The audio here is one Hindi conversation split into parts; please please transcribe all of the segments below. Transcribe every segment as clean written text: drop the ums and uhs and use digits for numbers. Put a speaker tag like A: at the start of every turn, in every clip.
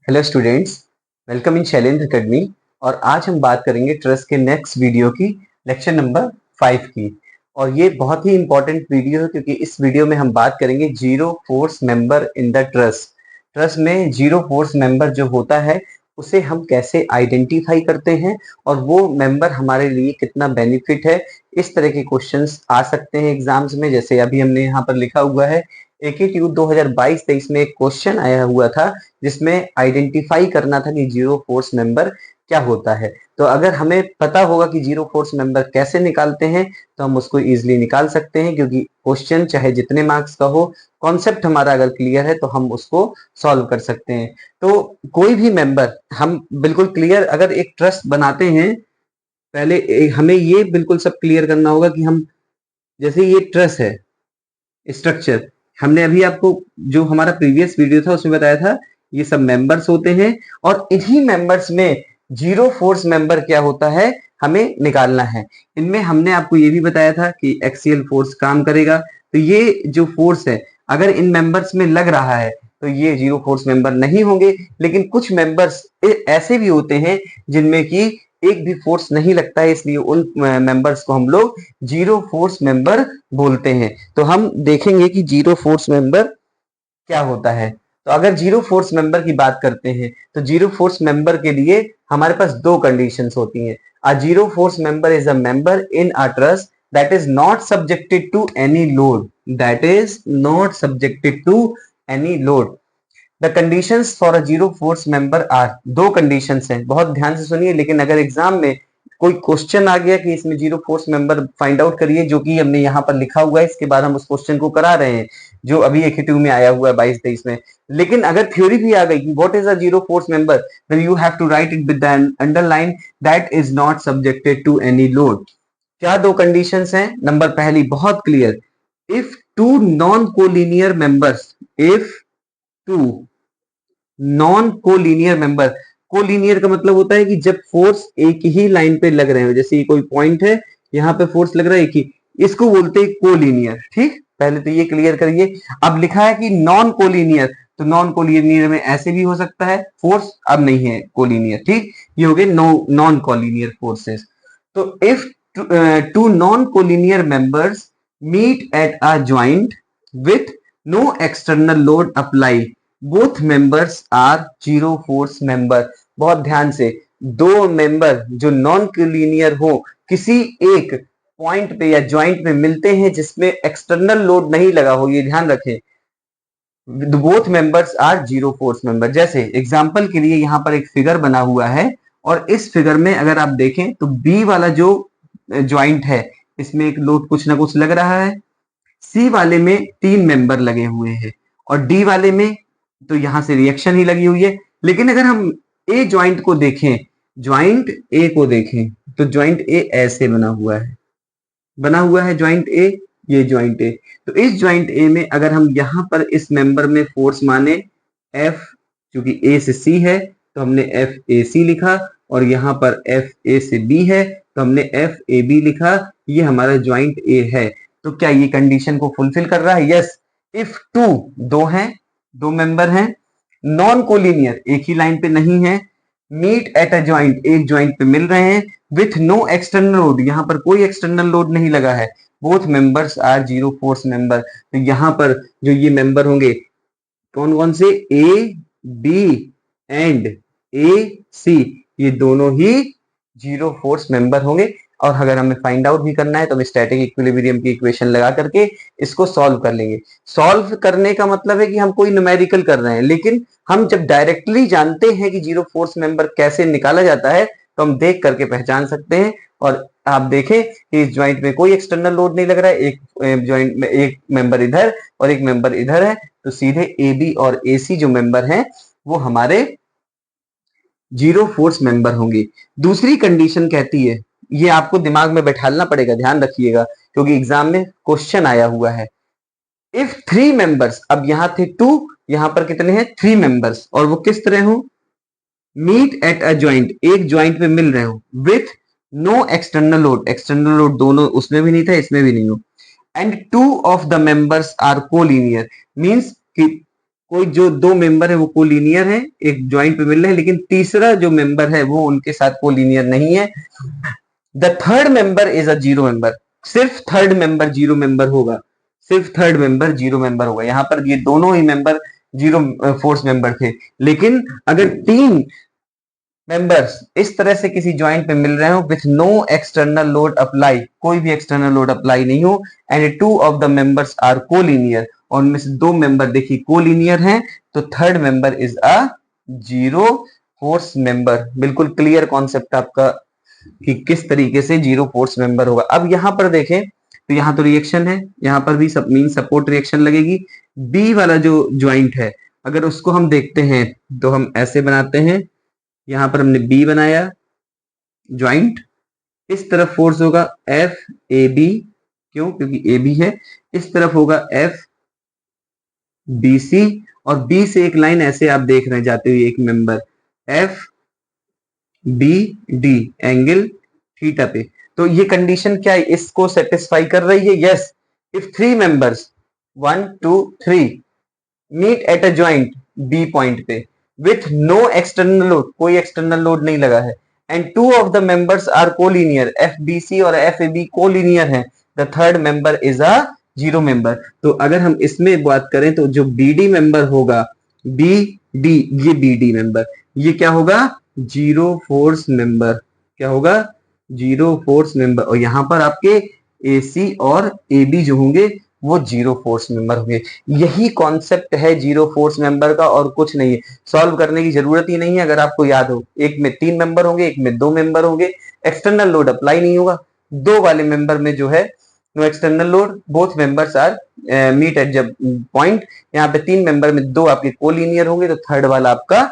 A: Hello students, welcome in Shailendra academy. और आज हम बात करेंगे ट्रस्ट के नेक्स्ट वीडियो की, लेक्चर नंबर 5 की। और ये बहुत ही इंपॉर्टेंट वीडियो है क्योंकि इस वीडियो में हम बात करेंगे zero force member in the trust. Trust में जीरो फोर्स मेंबर जो होता है उसे हम कैसे आइडेंटिफाई करते हैं और वो मेंबर हमारे लिए कितना बेनिफिट है। इस तरह के क्वेश्चंस आ सकते हैं एग्जाम्स में, जैसे अभी हमने यहाँ पर लिखा हुआ है AKTU 2022-23 में एक क्वेश्चन आया हुआ था जिसमें आइडेंटिफाई करना था कि जीरो फोर्स मेंबर क्या होता है। तो अगर हमें पता होगा कि जीरो फोर्स मेंबर कैसे निकालते हैं तो हम उसको इजीली निकाल सकते हैं, क्योंकि क्वेश्चन चाहे जितने मार्क्स का हो, कॉन्सेप्ट हमारा अगर क्लियर है तो हम उसको सॉल्व कर सकते हैं। तो कोई भी मेंबर हम बिल्कुल क्लियर, अगर एक ट्रस्ट बनाते हैं पहले हमें ये बिल्कुल सब क्लियर करना होगा कि हम, जैसे ये ट्रस्ट है स्ट्रक्चर, हमने अभी आपको जो हमारा प्रीवियस वीडियो था उसमें बताया था ये सब मेंबर्स होते हैं और इन्हीं मेंबर्स में जीरो फोर्स मेंबर क्या होता है हमें निकालना है। इनमें हमने आपको ये भी बताया था कि एक्सियल फोर्स काम करेगा। तो ये जो फोर्स है अगर इन मेंबर्स में लग रहा है तो ये जीरो फोर्स मेंबर नहीं होंगे। लेकिन कुछ मेंबर्स ऐसे भी होते हैं जिनमें कि एक भी फोर्स नहीं लगता है, इसलिए उन मेंबर्स को हम लोग जीरो फोर्स मेंबर बोलते हैं। तो हम देखेंगे कि जीरो फोर्स मेंबर क्या होता है। तो अगर जीरो फोर्स मेंबर की बात करते हैं तो जीरो फोर्स मेंबर के लिए हमारे पास दो कंडीशंस होती हैं। A zero force member is a member in a trust that is not subjected to any load, that is not subjected to any load. The conditions for a zero force member are, दो कंडीशंस हैं, बहुत ध्यान से सुनिए। लेकिन अगर एग्जाम में कोई क्वेश्चन आ गया कि इसमें zero force member find out करिए, जो कि हमने यहाँ पर लिखा हुआ है, इसके बाद हम उस क्वेश्चन को करा रहे हैं जो अभी AKTU में आया हुआ है 22-23 में। लेकिन अगर थ्योरी भी आ गई कि what is a zero force member, then you have to write it with the underline that is not subjected to any load. क्या दो कंडीशंस हैं? नंबर पहली बहुत clear, if two non collinear members, if two non collinear member, collinear का मतलब होता है कि जब फोर्स एक ही लाइन पे लग रहे हो, जैसे ये कोई पॉइंट है यहाँ पे फोर्स लग रहा है एक ही, इसको बोलते हैं कोलिनियर। ठीक, पहले तो ये क्लियर करिए। अब लिखा है कि नॉन कोलिनियर, तो नॉन कोलिनियर में ऐसे भी हो सकता है फोर्स, अब नहीं है कोलिनियर। ठीक, ये हो गए नॉन कोलिनियर फोर्सेस। तो if two non collinear members meet at a joint with no external load apply, both members are zero force member. बहुत ध्यान से, दो मेंबर जो नॉन कोलिनियर हो, किसी एक पॉइंट पे या ज्वाइंट में मिलते हैं जिसमें एक्सटर्नल लोड नहीं लगा हो, ये ध्यान रखें, both members are zero force member. जैसे एग्जांपल के लिए यहाँ पर एक फिगर बना हुआ है और इस फिगर में अगर आप देखें तो बी वाला जो ज्वाइंट है इसमें एक लोड कुछ ना कुछ लग रहा है, सी वाले में तीन मेंबर लगे हुए हैं और डी वाले में तो यहां से रिएक्शन ही लगी हुई है। लेकिन अगर हम ए ज्वाइंट को देखें, ज्वाइंट ए को देखें तो ज्वाइंट ए ऐसे बना हुआ है ज्वाइंट ए, ये ज्वाइंट ए। तो इस ज्वाइंट ए में अगर हम यहां पर इस मेंबर में फोर्स माने एफ, क्योंकि ए से सी है तो हमने एफ ए सी लिखा, और यहां पर एफ ए से बी है तो हमने एफ ए बी लिखा, ये हमारा ज्वाइंट ए है। तो क्या ये कंडीशन को फुलफिल कर रहा है? यस। इफ टू, दो हैं, दो मेंबर हैं, नॉन कोलिनियर एक ही लाइन पे नहीं है, मीट एट अ ज्वाइंट एक ज्वाइंट पे मिल रहे हैं, विथ नो एक्सटर्नल लोड, यहां पर कोई एक्सटर्नल लोड नहीं लगा है, both members are zero force member. तो यहां पर जो ये मेंबर होंगे कौन कौन से, ए बी एंड ए सी, ये दोनों ही जीरो फोर्स मेंबर होंगे। और अगर हमें फाइंड आउट भी करना है तो हम स्टैटिक इक्विलिब्रियम की इक्वेशन लगा करके इसको सॉल्व कर लेंगे। सॉल्व करने का मतलब है कि हम कोई न्यूमेरिकल कर रहे हैं, लेकिन हम जब डायरेक्टली जानते हैं कि जीरो फोर्स मेंबर कैसे निकाला जाता है तो हम देख करके पहचान सकते हैं। और आप देखें कि इस ज्वाइंट में कोई एक्सटर्नल लोड नहीं लग रहा है, एक ज्वाइंट में एक मेंबर इधर और एक मेंबर इधर है, तो सीधे ए बी और ए सी जो मेंबर हैं वो हमारे जीरो फोर्स मेंबर होंगे। दूसरी कंडीशन कहती है, ये आपको दिमाग में बैठालना पड़ेगा, ध्यान रखिएगा क्योंकि एग्जाम में क्वेश्चन आया हुआ है। इफ थ्री मेंबर्स, अब यहां थे टू, यहां पर कितने हैं, थ्री मेंबर्स, और वो किस तरह हो, मीट एट अ ज्वाइंट एक ज्वाइंट में मिल रहे हो, with no external load, external load दोनों उसमें भी नहीं था इसमें भी नहीं हो, and two of the members are collinear, means कि कोई जो दो मेंबर है वो कोलिनियर है, एक ज्वाइंट पे मिल रहे हैं, लेकिन तीसरा जो मेंबर है वो उनके साथ कोलिनियर नहीं है। The third member is a zero member, सिर्फ थर्ड मेंबर जीरो मेंबर होगा, सिर्फ थर्ड मेंबर जीरो मेंबर होगा। यहाँ पर ये दोनों ही मेंबर जीरो फोर्स मेंबर थे, लेकिन अगर तीन मेंबर्स इस तरह से किसी ज्वाइंट पे मिल रहे हो with no external load apply, कोई भी एक्सटर्नल लोड अप्लाई नहीं हो, and two of the members are collinear, और उनमें से दो मेंबर देखिए कोलिनियर हैं, तो third member is a zero force member. बिल्कुल क्लियर कॉन्सेप्ट आपका कि किस तरीके से जीरो फोर्स मेंबर होगा। अब यहां पर देखें तो यहां तो रिएक्शन है, यहां पर भी सब मीन सपोर्ट रिएक्शन लगेगी। बी वाला जो ज्वाइंट है अगर उसको हम देखते हैं तो हम ऐसे बनाते हैं, यहां पर हमने बी बनाया ज्वाइंट, इस तरफ फोर्स होगा एफ ए बी, क्यों, क्योंकि ए बी है। इस तरफ होगा एफ बी सी, और बी से एक लाइन ऐसे आप देख रहे हैं जाते हुए एक member F B D angle theta पे। तो ये कंडीशन क्या है, इसको सेटिस्फाई कर रही है। Yes, if three members 1 2 3 meet at a joint B point पे विथ नो एक्सटर्नल लोड, कोई एक्सटर्नल लोड नहीं लगा है, and two of the members are collinear, F B C और एफ ए बी कोलिनियर है, the third member is a zero member. तो अगर हम इसमें बात करें तो जो बी डी मेंबर होगा, बी डी, ये बी डी मेंबर, ये क्या होगा, जीरो फोर्स मेंबर, क्या होगा, जीरो फोर्स मेंबर। और यहां पर आपके ए सी और ए बी जो होंगे वो जीरो फोर्स मेंबर होंगे। यही कॉन्सेप्ट है जीरो फोर्स मेंबर का, और कुछ नहीं है। सॉल्व करने की जरूरत ही नहीं है। अगर आपको याद हो, एक में तीन मेंबर होंगे, एक में दो मेंबर होंगे, एक्सटर्नल लोड अप्लाई नहीं होगा। दो वाले मेंबर में जो है no external load, both members are meet at जब पॉइंट। यहाँ पे तीन मेंबर में दो आपके कोलिनियर होंगे, तो थर्ड वाला आपका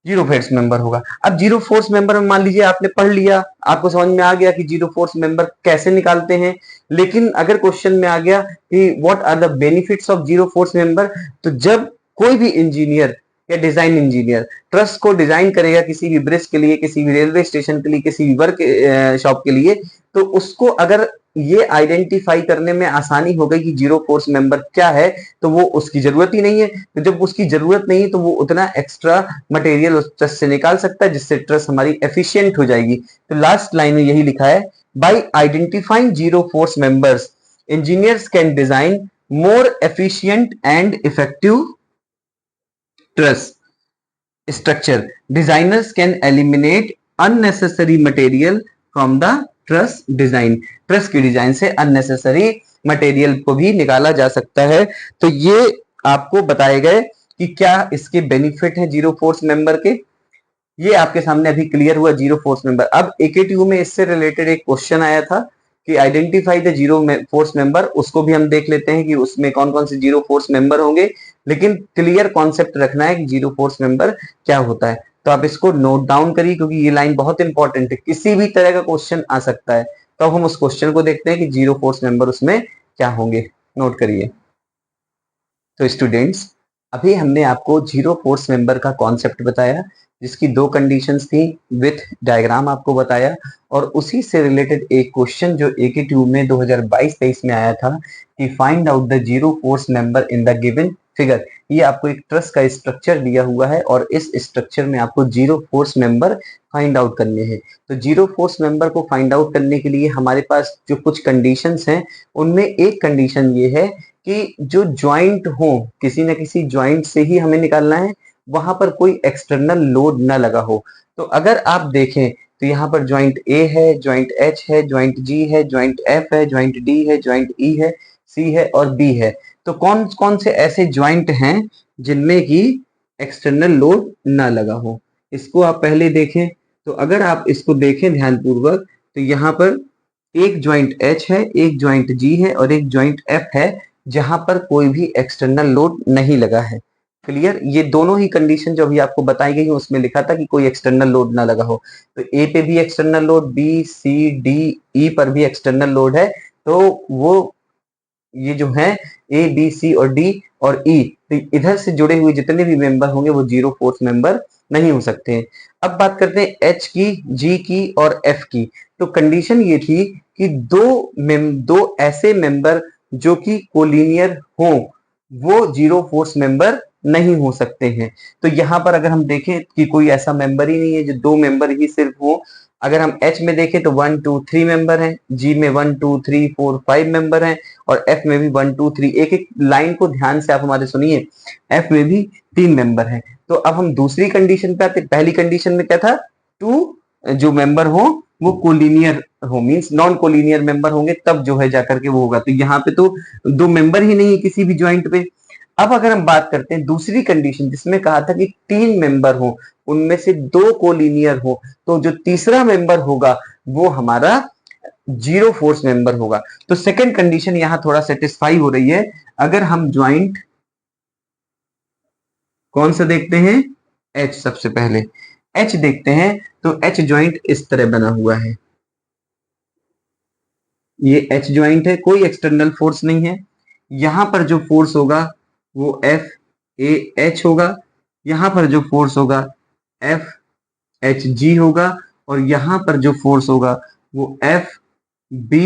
A: जीरो फोर्स मेंबर होगा। अब जीरो फोर्स मेंबर में मान लीजिए आपने पढ़ लिया, आपको समझ में आ गया कि जीरो फोर्स मेंबर कैसे निकालते हैं, लेकिन अगर क्वेश्चन में आ गया कि what are the benefits of zero force member, तो जब कोई भी इंजीनियर या डिजाइन इंजीनियर ट्रस को डिजाइन करेगा किसी भी ब्रिज के लिए, किसी भी रेलवे स्टेशन के लिए, किसी भी वर्क शॉप के लिए, तो उसको अगर ये आइडेंटिफाई करने में आसानी हो गई कि जीरो फोर्स मेंबर क्या है, तो वो उसकी जरूरत ही नहीं है। तो जब उसकी जरूरत नहीं है तो वो उतना एक्स्ट्रा मटेरियल उस ट्रस से निकाल सकता है, जिससे ट्रस हमारी एफिशिएंट हो जाएगी। तो लास्ट लाइन में यही लिखा है, bye identifying zero force members engineers can design more efficient and effective truss structure. Designers can eliminate unnecessary material from the truss design. Truss की डिजाइन से unnecessary मटेरियल को भी निकाला जा सकता है। तो ये आपको बताए गए कि क्या इसके बेनिफिट है जीरो फोर्स मेंबर के। ये आपके सामने अभी क्लियर हुआ जीरो फोर्स मेंबर। अब एकेटीयू में इससे रिलेटेड एक क्वेश्चन आया था कि identify the zero force member, उसको भी हम देख लेते हैं कि उसमें कौन कौन से जीरो फोर्स मेंबर होंगे, लेकिन क्लियर कॉन्सेप्ट रखना है कि जीरो फोर्स मेंबर क्या होता है। तो आप इसको नोट डाउन करिए, क्योंकि ये लाइन बहुत इंपॉर्टेंट है, किसी भी तरह का क्वेश्चन आ सकता है। तो हम उस क्वेश्चन को देखते हैं कि जीरो फोर्स मेंबर उसमें क्या होंगे, नोट करिए। तो स्टूडेंट्स, अभी हमने आपको जीरो फोर्स मेंबर का कॉन्सेप्ट बताया, जिसकी दो कंडीशंस थी, विथ डायग्राम आपको बताया, और उसी से रिलेटेड एक क्वेश्चन जो एकेटीयू में 2022-23 में आया था कि find out the zero force member in the given figure. ये आपको एक ट्रस का स्ट्रक्चर दिया हुआ है, और इस स्ट्रक्चर में आपको zero force member find out करने हैं। तो जीरो फोर्स मेंबर को फाइंड आउट करने के लिए हमारे पास जो कुछ कंडीशंस हैं, उनमें एक कंडीशन ये है कि जो ज्वाइंट हो, किसी न किसी ज्वाइंट से ही हमें निकालना है, वहां पर कोई एक्सटर्नल लोड न लगा हो। तो अगर आप देखें तो यहाँ पर ज्वाइंट ए है, ज्वाइंट एच है, ज्वाइंट जी है, ज्वाइंट एफ है, ज्वाइंट डी है, ज्वाइंट ई है, सी है और बी है। तो कौन कौन से ऐसे ज्वाइंट हैं जिनमें कि एक्सटर्नल लोड ना लगा हो, इसको आप पहले देखें। तो अगर आप इसको देखें ध्यानपूर्वक, तो यहाँ पर एक ज्वाइंट एच है, एक ज्वाइंट जी है और एक ज्वाइंट एफ है, जहां पर कोई भी एक्सटर्नल लोड नहीं लगा है। क्लियर, ये दोनों ही कंडीशन जो अभी आपको बताई गई है उसमें लिखा था कि कोई एक्सटर्नल लोड ना लगा हो। तो ए पे भी external load, B C D E पर भी एक्सटर्नल लोड है, तो वो ये जो है ए बी सी और डी और ई, तो इधर से जुड़े हुए जितने भी मेंबर होंगे वो जीरो फोर्स मेंबर नहीं हो सकते हैं। अब बात करते हैं एच की, जी की और एफ की। तो कंडीशन ये थी कि दो ऐसे मेंबर जो कि कोलिनियर हो, वो जीरो फोर्स मेंबर नहीं हो सकते हैं। तो यहाँ पर अगर हम देखें कि कोई ऐसा मेंबर ही नहीं है जो 2 मेंबर ही सिर्फ हो। अगर हम H में देखें तो 1 2 3 मेंबर हैं, G में 1 2 3 4 5 मेंबर हैं और F में भी 1 2 3। एक एक लाइन को ध्यान से आप हमारे सुनिए, F में भी 3 मेंबर हैं। तो अब हम दूसरी कंडीशन पे आते। पहली कंडीशन में क्या था, 2 जो मेंबर हो वो कोलिनियर हो, मींस नॉन कोलिनियर मेंबर होंगे तब जो है जाकर के वो होगा। तो यहाँ पे तो 2 मेंबर ही नहीं है किसी भी ज्वाइंट पे। अब अगर हम बात करते हैं दूसरी कंडीशन जिसमें कहा था कि 3 मेंबर हो, उनमें से 2 कोलिनियर हो, तो जो तीसरा मेंबर होगा वो हमारा जीरो फोर्स मेंबर होगा। तो सेकंड कंडीशन यहां थोड़ा सेटिस्फाई हो रही है। अगर हम ज्वाइंट कौन सा देखते हैं, H सबसे पहले H देखते हैं तो H ज्वाइंट इस तरह बना हुआ है। ये H ज्वाइंट है, कोई एक्सटर्नल फोर्स नहीं है। यहां पर जो फोर्स होगा वो F A H होगा, यहां पर जो फोर्स होगा F H G होगा और यहां पर जो फोर्स होगा वो F B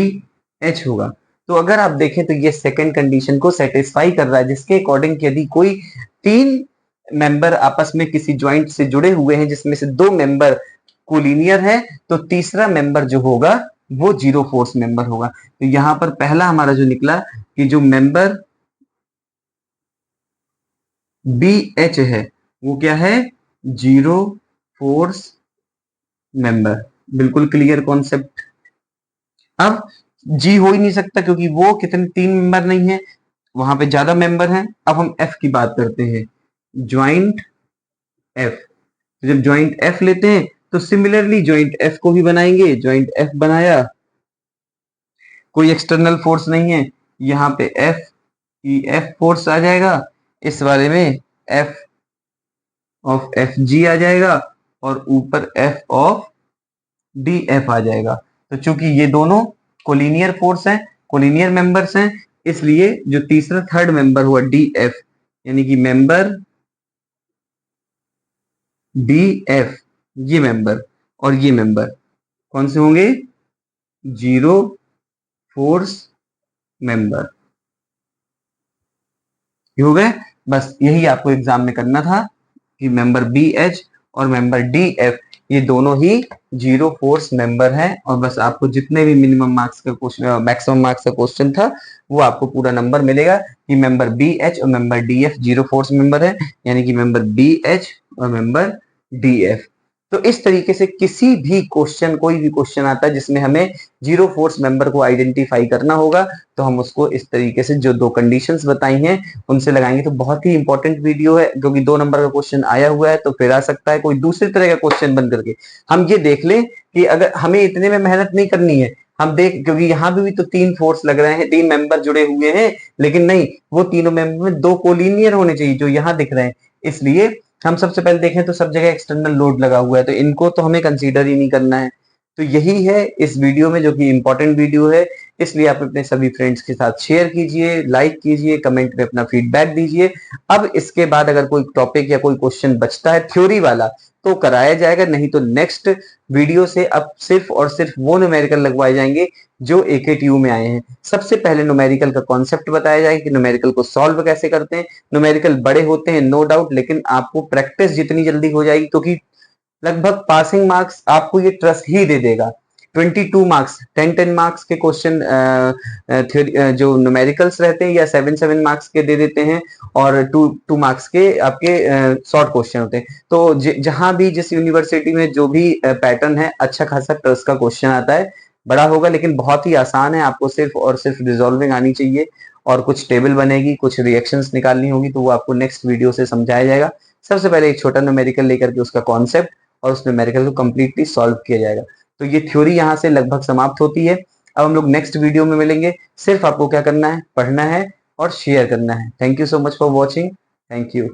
A: H होगा। तो अगर आप देखें तो ये सेकंड कंडीशन को सेटिस्फाई कर रहा है, जिसके अकॉर्डिंग यदि कोई 3 मेंबर आपस में किसी ज्वाइंट से जुड़े हुए हैं जिसमें से 2 मेंबर कोलिनियर है तो तीसरा मेंबर जो होगा वो जीरो फोर्स मेंबर होगा। तो यहां पर पहला हमारा जो निकला कि जो मेंबर बी एच है वो क्या है, जीरो फोर्स मेंबर। बिल्कुल क्लियर कॉन्सेप्ट। अब जी हो ही नहीं सकता क्योंकि वो कितने 3 मेंबर नहीं है, वहां पे ज्यादा मेंबर हैं। अब हम एफ की बात करते हैं, ज्वाइंट एफ। जब ज्वाइंट एफ लेते हैं तो सिमिलरली ज्वाइंट एफ को भी बनाएंगे। ज्वाइंट एफ बनाया, कोई एक्सटर्नल फोर्स नहीं है, यहाँ पे एफ ई एफ फोर्स आ जाएगा, इस वाले में एफ ऑफ एफ जी आ जाएगा और ऊपर एफ ऑफ डी एफ आ जाएगा। तो चूंकि ये दोनों कोलिनियर फोर्स हैं, कोलिनियर मेंबर्स हैं, इसलिए जो तीसरा थर्ड मेंबर हुआ डी एफ, यानी कि मेंबर डी एफ, ये मेंबर और ये मेंबर कौन से होंगे, जीरो फोर्स मेंबर। हो गए। बस यही आपको एग्जाम में करना था कि मेंबर बी एच और मेंबर डी एफ ये दोनों ही जीरो फोर्स मेंबर हैं। और बस आपको जितने भी मिनिमम मार्क्स का क्वेश्चन, मैक्सिमम मार्क्स का क्वेश्चन था, वो आपको पूरा नंबर मिलेगा कि मेंबर बी एच और member D F zero force member है, यानी कि मेंबर बी एच और मेंबर डी एफ। तो इस तरीके से किसी भी क्वेश्चन, कोई भी क्वेश्चन आता है जिसमें हमें जीरो फोर्स मेंबर को आइडेंटिफाई करना होगा, तो हम उसको इस तरीके से जो 2 कंडीशंस बताई हैं उनसे लगाएंगे। तो बहुत ही इंपॉर्टेंट वीडियो है क्योंकि 2 नंबर का क्वेश्चन आया हुआ है, तो फिर आ सकता है कोई दूसरी तरह का क्वेश्चन बन करके। हम ये देख लें कि अगर हमें इतने में मेहनत नहीं करनी है, हम देख, क्योंकि यहाँ भी तो 3 फोर्स लग रहे हैं, 3 मेंबर जुड़े हुए हैं, लेकिन नहीं, वो तीनों मेंबर में 2 कोलिनियर होने चाहिए जो यहाँ दिख रहे हैं। इसलिए हम सबसे पहले देखें तो सब जगह एक्सटर्नल लोड लगा हुआ है, तो इनको तो हमें कंसीडर ही नहीं करना है। तो यही है इस वीडियो में, जो कि इंपॉर्टेंट वीडियो है, इसलिए आप अपने सभी फ्रेंड्स के साथ शेयर कीजिए, लाइक कीजिए, कमेंट में अपना फीडबैक दीजिए। अब इसके बाद अगर कोई टॉपिक या कोई क्वेश्चन बचता है थ्योरी वाला तो कराया जाएगा, नहीं तो नेक्स्ट वीडियो से अब सिर्फ और सिर्फ वो न्यूमेरिकल लगवाए जाएंगे जो AKTU में आए हैं। सबसे पहले न्यूमेरिकल का कॉन्सेप्ट बताया जाएगा कि न्यूमेरिकल को सॉल्व कैसे करते हैं। न्यूमेरिकल बड़े होते हैं नो डाउट, लेकिन आपको प्रैक्टिस जितनी जल्दी हो जाएगी, क्योंकि लगभग पासिंग मार्क्स आपको ये ट्रस्ट ही दे देगा। 22 मार्क्स 10 मार्क्स के क्वेश्चन जो न्यूमेरिकल्स रहते हैं या 7 मार्क्स के दे देते हैं और 2 मार्क्स के आपके शॉर्ट क्वेश्चन होते हैं। तो जहां भी जिस यूनिवर्सिटी में जो भी पैटर्न है, अच्छा खासा ट्रस्ट का क्वेश्चन आता है, बड़ा होगा लेकिन बहुत ही आसान है। आपको सिर्फ और सिर्फ रिजॉल्विंग आनी चाहिए और कुछ टेबल बनेगी, कुछ रिएक्शंस निकालनी होगी, तो वो आपको नेक्स्ट वीडियो से समझाया जाएगा। सबसे पहले एक छोटा न्यूमेरिकल लेकर के उसका कॉन्सेप्ट और उस न्यूमेरिकल को कंप्लीटली सॉल्व किया जाएगा। तो ये थ्योरी यहाँ से लगभग समाप्त होती है। अब हम लोग नेक्स्ट वीडियो में मिलेंगे। सिर्फ आपको क्या करना है, पढ़ना है और शेयर करना है। Thank you so much for watching. Thank you.